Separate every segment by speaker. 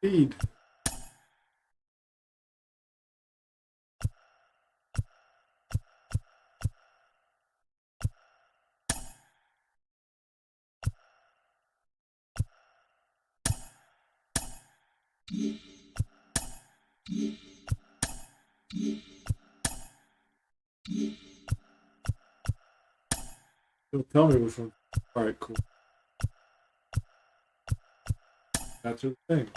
Speaker 1: Speed. Don't tell me which one. Alright, cool. That's your thing.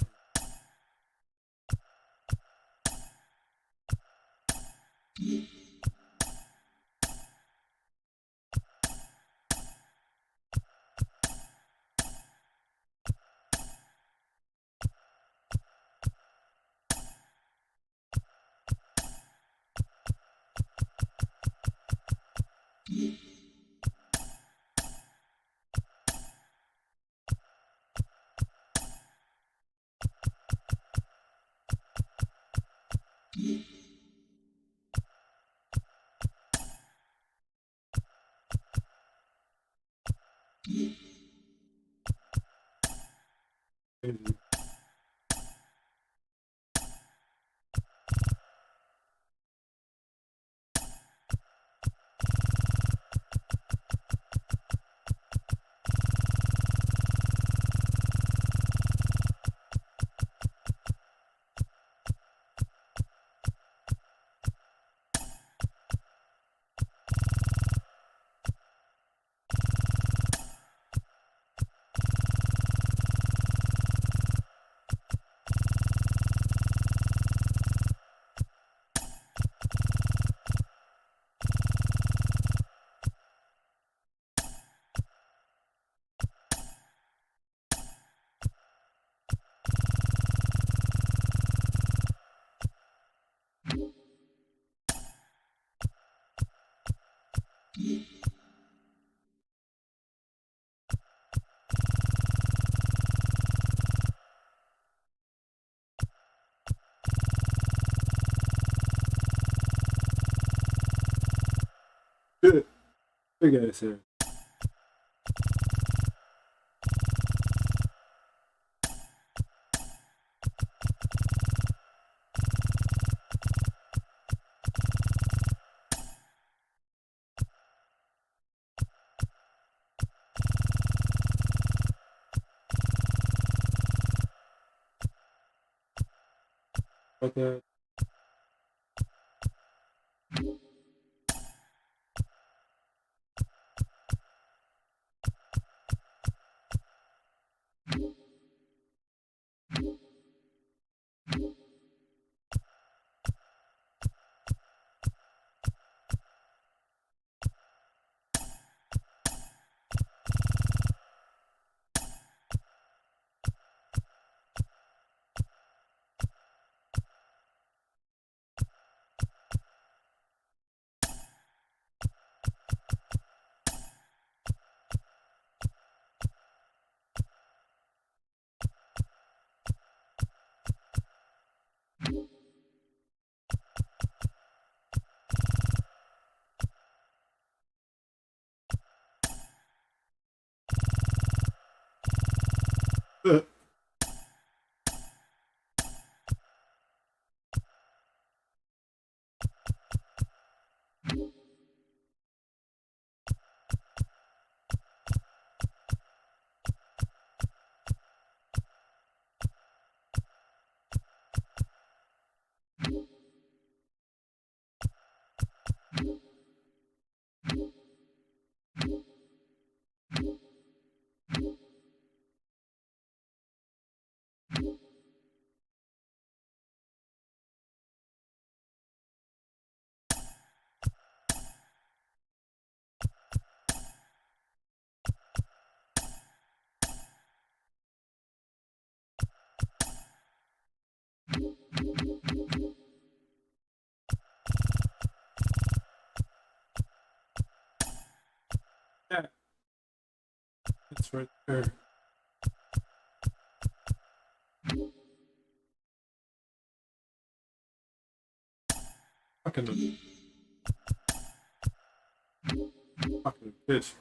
Speaker 1: Crazy. Big ass here. Like that. Yeah, it's right there. Fucking bitch.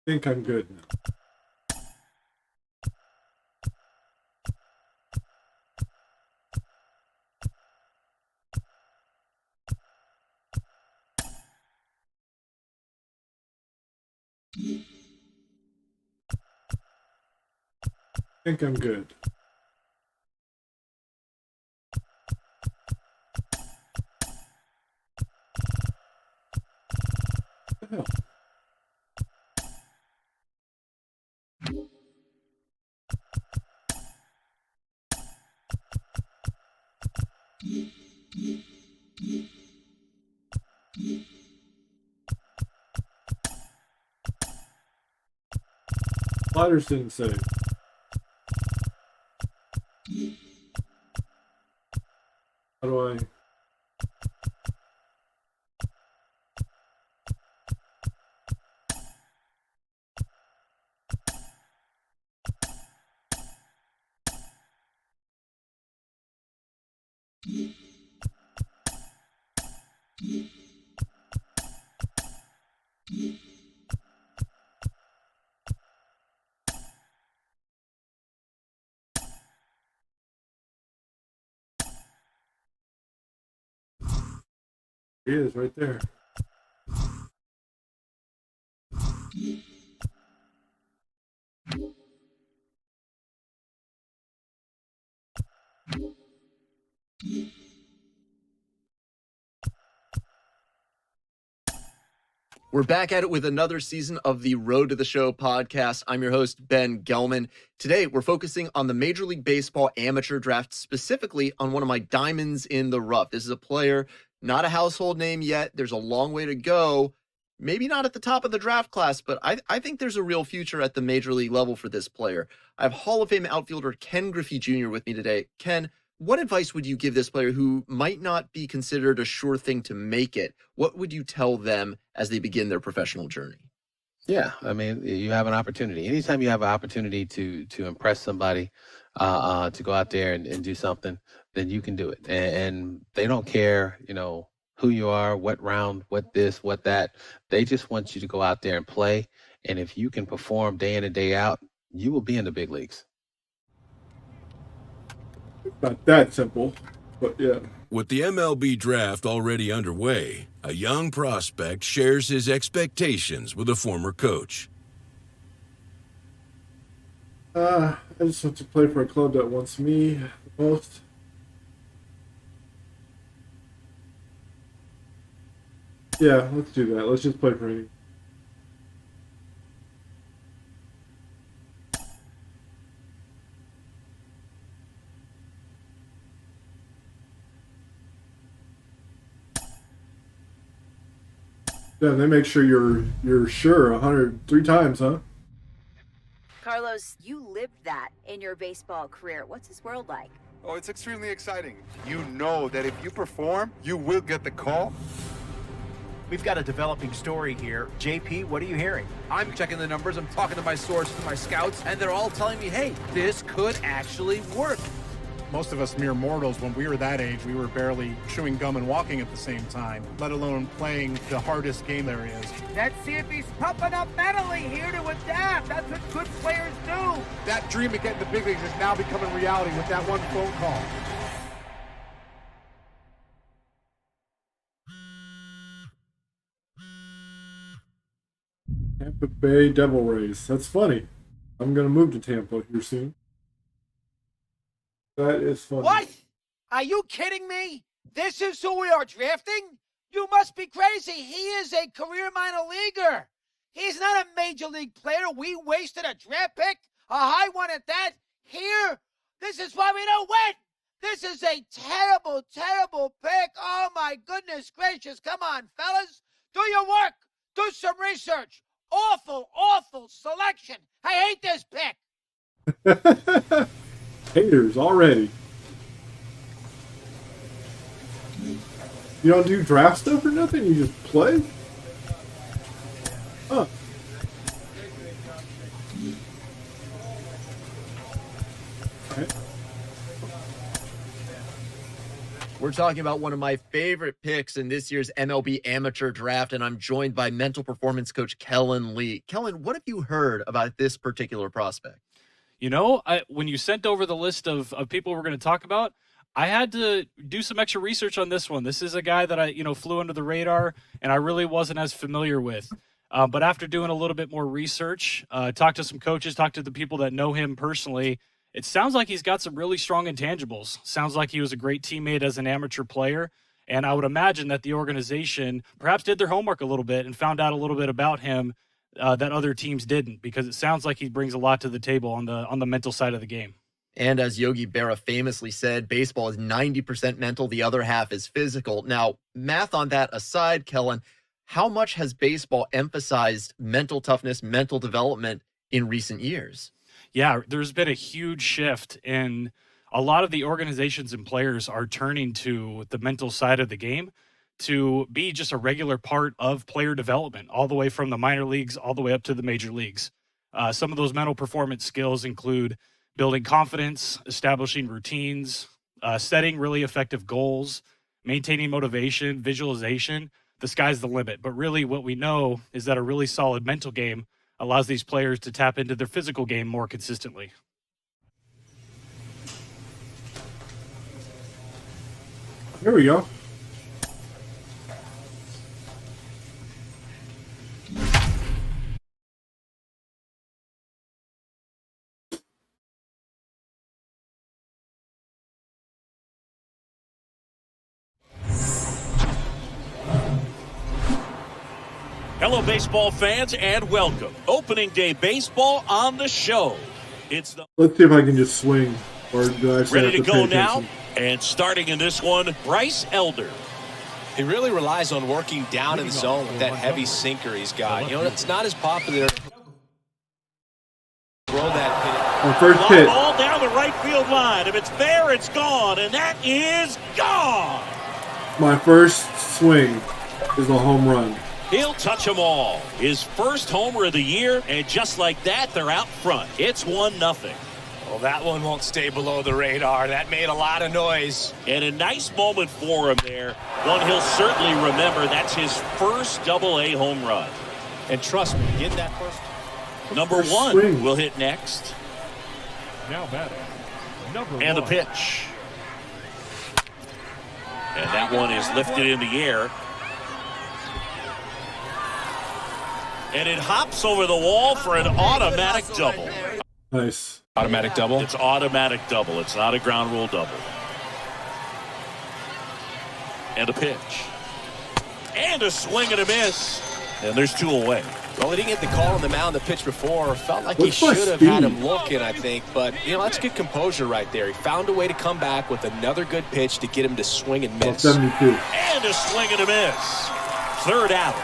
Speaker 1: think I'm good now. I think I'm good. What the hell? Sliders didn't save. How do I? He is right there.
Speaker 2: We're back at it with another season of the Road to the Show podcast. I'm your host, Ben Gelman. Today, we're focusing on the Major League Baseball amateur draft, specifically on one of my diamonds in the rough. This is a player, not a household name yet. There's a long way to go. Maybe not at the top of the draft class, but I think there's a real future at the Major League level for this player. I have Hall of Fame outfielder Ken Griffey Jr. with me today. Ken, what advice would you give this player who might not be considered a sure thing to make it? What would you tell them as they begin their professional journey?
Speaker 3: Yeah, I mean, you have an opportunity. Anytime you have an opportunity to impress somebody, to go out there and do something, then you can do it. And they don't care, who you are, what round, what this, what that. They just want you to go out there and play. And if you can perform day in and day out, you will be in the big leagues.
Speaker 1: Not that simple, but yeah.
Speaker 4: With the MLB draft already underway, a young prospect shares his expectations with a former coach.
Speaker 1: I just want to play for a club that wants me the most. Yeah, let's do that. Let's just play for him. Yeah, they make sure you're sure 103 times, huh?
Speaker 5: Carlos, you lived that in your baseball career. What's this world like?
Speaker 6: Oh, it's extremely exciting. You know that if you perform, you will get the call.
Speaker 7: We've got a developing story here. JP, what are you hearing?
Speaker 8: I'm checking the numbers, I'm talking to my sources, my scouts, and they're all telling me, hey, this could actually work.
Speaker 9: Most of us mere mortals, when we were that age, we were barely chewing gum and walking at the same time, let alone playing the hardest game there is.
Speaker 10: Let's see if he's pumping up mentally here to adapt. That's what good players do.
Speaker 9: That dream of getting the big leagues is now becoming reality with that one phone call.
Speaker 1: Tampa Bay Devil Rays. That's funny. I'm going to move to Tampa here soon. That is funny.
Speaker 10: What? Are you kidding me? This is who we are drafting? You must be crazy. He is a career minor leaguer. He's not a major league player. We wasted a draft pick, a high one at that. Here, this is why we don't win. This is a terrible, terrible pick. Oh, my goodness gracious. Come on, fellas. Do your work. Do some research. Awful, awful selection. I hate this pick.
Speaker 1: Haters already. You don't do draft stuff or nothing? You just play? Huh.
Speaker 2: We're We're talking about one of my favorite picks in this year's MLB amateur draft, and I'm joined by mental performance coach Kellen Lee. Kellen, what have you heard about this particular prospect?
Speaker 11: You know, when you sent over the list of people we're going to talk about, I had to do some extra research on this one. This is a guy that I, flew under the radar, and I really wasn't as familiar with. But after doing a little bit more research, talked to some coaches, talked to the people that know him personally, it sounds like he's got some really strong intangibles. Sounds like he was a great teammate as an amateur player. And I would imagine that the organization perhaps did their homework a little bit and found out a little bit about him that other teams didn't, because it sounds like he brings a lot to the table on the mental side of the game.
Speaker 2: And as Yogi Berra famously said, baseball is 90% mental, the other half is physical. Now, math on that aside, Kellen, how much has baseball emphasized mental toughness, mental development in recent years?
Speaker 11: Yeah, there's been a huge shift, and a lot of the organizations and players are turning to the mental side of the game to be just a regular part of player development, all the way from the minor leagues all the way up to the major leagues. Some of those mental performance skills include building confidence, establishing routines, setting really effective goals, maintaining motivation, visualization. The sky's the limit. But really what we know is that a really solid mental game allows these players to tap into their physical game more consistently.
Speaker 1: Here we go.
Speaker 12: Hello, baseball fans, and welcome. Opening day baseball on the show. Let's
Speaker 1: see if I can just swing, or do I actually
Speaker 12: ready
Speaker 1: have
Speaker 12: to
Speaker 1: pay
Speaker 12: go now.
Speaker 1: attention?
Speaker 12: And starting in this one, Bryce Elder.
Speaker 13: He really relies on working down in the zone with that heavy sinker he's got. It's not as popular. Throw that pitch.
Speaker 1: My first
Speaker 12: Long
Speaker 1: pitch.
Speaker 12: ball down the right field line. If it's there, it's gone, and that is gone.
Speaker 1: My first swing is a home run.
Speaker 12: He'll touch them all. His first homer of the year, and just like that, they're out front. It's 1-0.
Speaker 13: Well, that one won't stay below the radar. That made a lot of noise.
Speaker 12: And a nice moment for him there. One he'll certainly remember. That's his first Double-A home run.
Speaker 13: And trust me, get that first.
Speaker 12: Number one
Speaker 1: swing.
Speaker 12: will hit next.
Speaker 14: Now batting.
Speaker 12: And the pitch. And that one is lifted in the air. And it hops over the wall for an automatic double.
Speaker 1: Nice.
Speaker 13: Automatic double?
Speaker 12: It's automatic double. It's not a ground rule double. And a pitch. And a swing and a miss. And there's 2 away.
Speaker 13: Well, he didn't get the call on the mound the pitch before. Felt like
Speaker 1: What's
Speaker 13: he
Speaker 1: my
Speaker 13: should have
Speaker 1: speed?
Speaker 13: had him looking, I think. But, that's good composure right there. He found a way to come back with another good pitch to get him to swing and miss.
Speaker 1: 72.
Speaker 12: And a swing and a miss. Third out.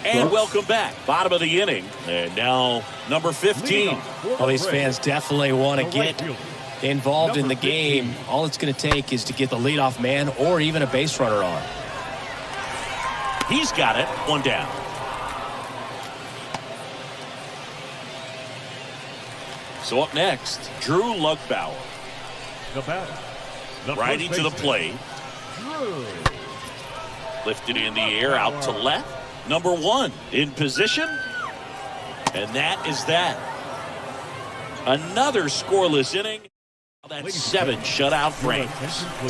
Speaker 12: And welcome back. Bottom of the inning. And now number 15.
Speaker 13: Well, these fans definitely want to get involved in the game. All it's going to take is to get the leadoff man or even a base runner on.
Speaker 12: He's got it. 1 down. So up next, Drew Lugbauer.
Speaker 14: The batter.
Speaker 12: Righty to the plate.
Speaker 14: Drew.
Speaker 12: Lifted in the air, out to left. Number 1 in position. And that is that. Another scoreless inning. That's 7 shutout frames.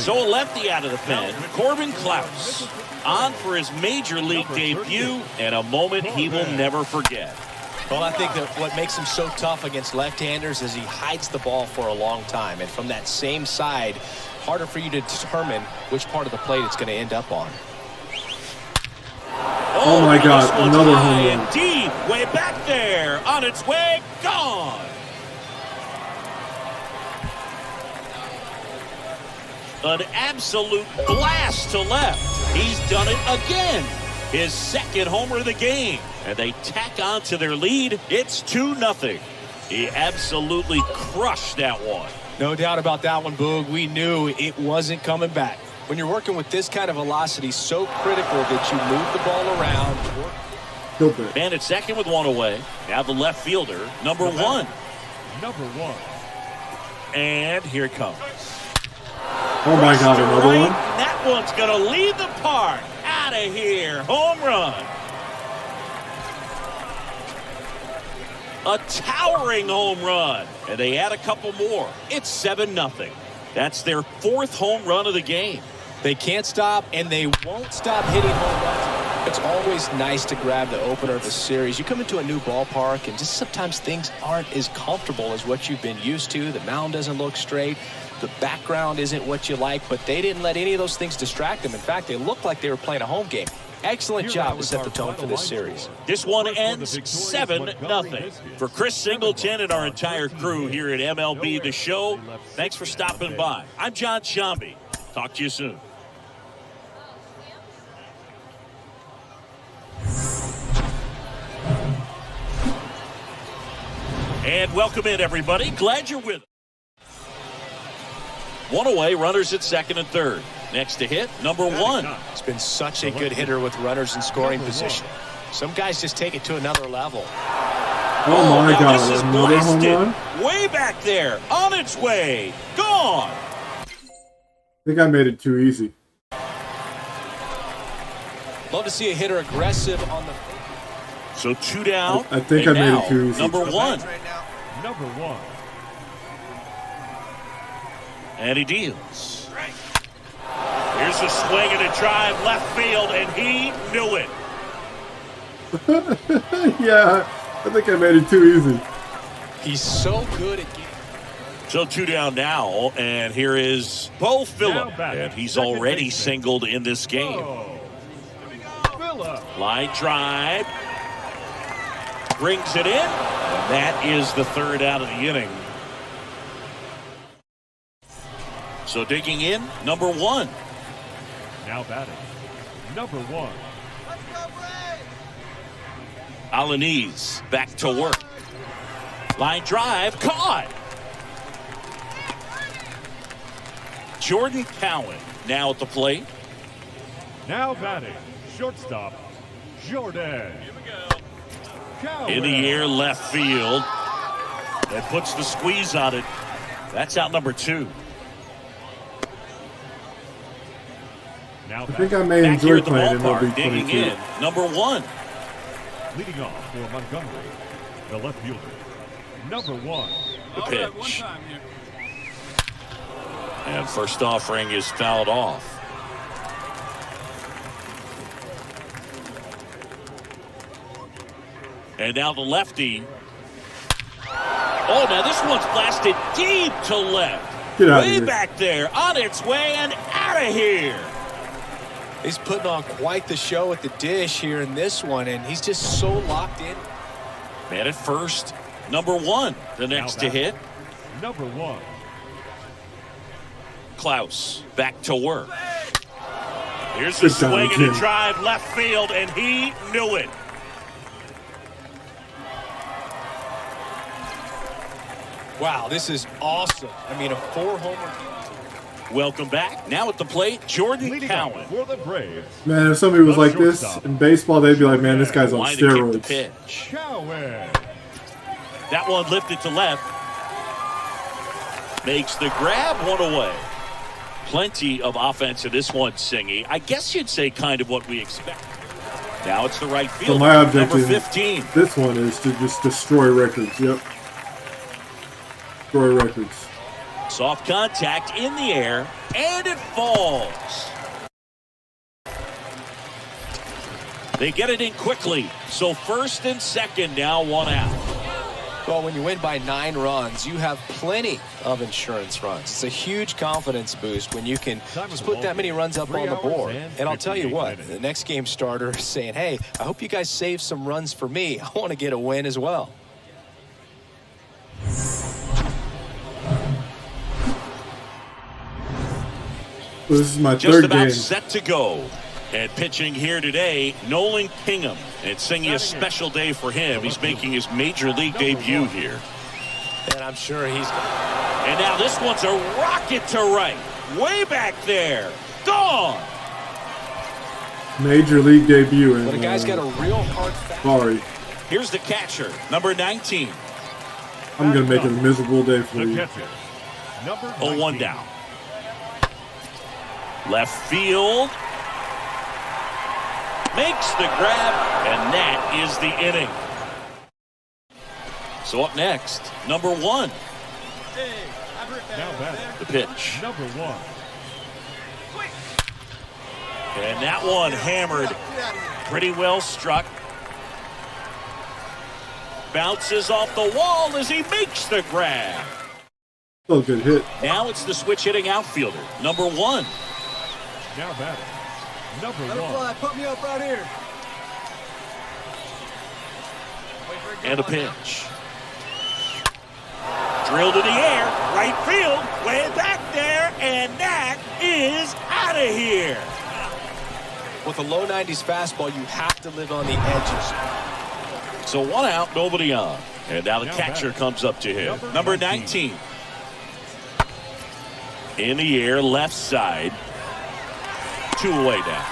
Speaker 12: So a lefty out of the pen, Corbin Klaus, on for his major league debut, and a moment he will never forget.
Speaker 13: Well, I think that what makes him so tough against left-handers is he hides the ball for a long time. And from that same side, harder for you to determine which part of the plate it's going to end up on.
Speaker 1: Oh my God, another home run.
Speaker 12: And deep, way back there, on its way, gone. An absolute blast to left. He's done it again. His second homer of the game. And they tack on to their lead. It's 2-0. He absolutely crushed that one.
Speaker 13: No doubt about that one, Boog. We knew it wasn't coming back. When you're working with this kind of velocity, so critical that you move the ball around.
Speaker 12: Man at second with 1 away. Now the left fielder, number 1.
Speaker 14: Number 1.
Speaker 12: And here it comes.
Speaker 1: Oh my God,
Speaker 12: to
Speaker 1: another
Speaker 12: right,
Speaker 1: one?
Speaker 12: That one's going to leave the park. Out of here. Home run. A towering home run. And they add a couple more. It's 7-0. That's their 4th home run of the game.
Speaker 13: They can't stop, and they won't stop hitting home runs. It's always nice to grab the opener of a series. You come into a new ballpark, and just sometimes things aren't as comfortable as what you've been used to. The mound doesn't look straight. The background isn't what you like, but they didn't let any of those things distract them. In fact, they looked like they were playing a home game. Excellent job to set the tone for this series.
Speaker 12: This one ends 7-0. For Chris Singleton and our entire crew here at MLB The Show, thanks for stopping by. I'm John Shambi. Talk to you soon. And welcome in, everybody. Glad you're with us. One away, runners at second and third. Next to hit, number 1.
Speaker 13: It's been such a good hitter with runners in scoring position. Some guys just take it to another level.
Speaker 1: Oh my God,
Speaker 12: this is
Speaker 1: another home
Speaker 12: blasted.
Speaker 1: run?
Speaker 12: Way back there, on its way, gone.
Speaker 1: I think I made it too easy.
Speaker 13: Love to see a hitter aggressive on the...
Speaker 12: So 2 down.
Speaker 1: I think
Speaker 12: and
Speaker 1: I made
Speaker 12: now,
Speaker 1: it too easy.
Speaker 12: Number 1.
Speaker 14: Number 1.
Speaker 12: And he deals. Here's a swing and a drive left field, and he knew it.
Speaker 1: Yeah, I think I made it too easy.
Speaker 13: He's so good at getting...
Speaker 12: So 2 down now, and here is Bo Phillip, and he's already singled in this game. Line drive. Brings it in, and that is the 3rd out of the inning. So digging in, number 1.
Speaker 14: Now batting, number 1.
Speaker 12: Alanis back to work. Line drive, caught. Jordan Cowan now at the plate.
Speaker 14: Now batting, shortstop, Jordan.
Speaker 12: In the air, left field. That puts the squeeze on it. That's out number 2.
Speaker 14: Now
Speaker 1: I think I may enjoy playing MLB
Speaker 12: digging
Speaker 1: 22.
Speaker 12: in, number 1.
Speaker 14: Leading off for Montgomery, the left fielder, number 1.
Speaker 12: The pitch. And first offering is fouled off. And now the lefty. Oh, now this one's blasted deep to left.
Speaker 1: Get out of
Speaker 12: Way
Speaker 1: here.
Speaker 12: back there, on its way and out of here.
Speaker 13: He's putting on quite the show at the dish here in this one, and he's just so locked in.
Speaker 12: Man at first, number 1. The next to hit.
Speaker 14: Number 1.
Speaker 12: Klaus back to work. Here's a
Speaker 1: Good job,
Speaker 12: swing and a
Speaker 1: Jim.
Speaker 12: drive left field, and he knew it.
Speaker 13: Wow, this is awesome. I mean, a 4-homer.
Speaker 12: Welcome back. Now at the plate, Jordan
Speaker 14: Leading
Speaker 12: Cowan.
Speaker 14: off for the Braves,
Speaker 1: Man, if somebody was like this in baseball, they'd be like, man, this guy's on
Speaker 12: Line to kick the
Speaker 1: steroids.
Speaker 12: pitch.
Speaker 14: Cowan.
Speaker 12: That one lifted to left. Makes the grab, 1 away. Plenty of offense in this one, Singy. I guess you'd say kind of what we expect. Now it's the right field.
Speaker 1: So my objective
Speaker 12: number 15.
Speaker 1: this one is to just destroy records. Yep. Destroy records.
Speaker 12: Soft contact in the air, and it falls. They get it in quickly. So first and second, now 1 out.
Speaker 13: Well, when you win by 9 runs, you have plenty of insurance runs. It's a huge confidence boost when you can just put that many runs up on the board. And I'll tell you what, the next game starter is saying, hey, I hope you guys save some runs for me. I want to get a win as well.
Speaker 1: So this is my
Speaker 12: Just
Speaker 1: third
Speaker 12: about
Speaker 1: game.
Speaker 12: set to go. And pitching here today, Nolan Kingham. It's singing a special day for him. He's making his major league debut here.
Speaker 13: And I'm sure he's...
Speaker 12: And now this one's a rocket to right. Way back there. Gone.
Speaker 1: Major league debut. And,
Speaker 13: But a guy's got a real hard...
Speaker 1: sorry.
Speaker 12: Here's the catcher, number 19.
Speaker 1: I'm going to make it a miserable day for
Speaker 14: The
Speaker 1: you.
Speaker 14: catcher, number
Speaker 12: 0-1
Speaker 14: 19.
Speaker 12: down. Left field. Makes the grab, and that is the inning. So up next, number 1.
Speaker 14: Now batting.
Speaker 12: The pitch.
Speaker 14: Number 1.
Speaker 12: And that one hammered. Pretty well struck. Bounces off the wall as he makes the grab.
Speaker 1: Oh, good hit.
Speaker 12: Now it's the switch hitting outfielder, number 1.
Speaker 14: Now batting. Number 1.
Speaker 15: Put me up right here.
Speaker 12: And a pitch. Drilled in the air, right field, way back there, and that is out of here.
Speaker 13: With a low 90s fastball, you have to live on the edges.
Speaker 12: So 1 out, nobody on. And now the catcher comes up to him. Number 19. In the air, left side. 2 away now.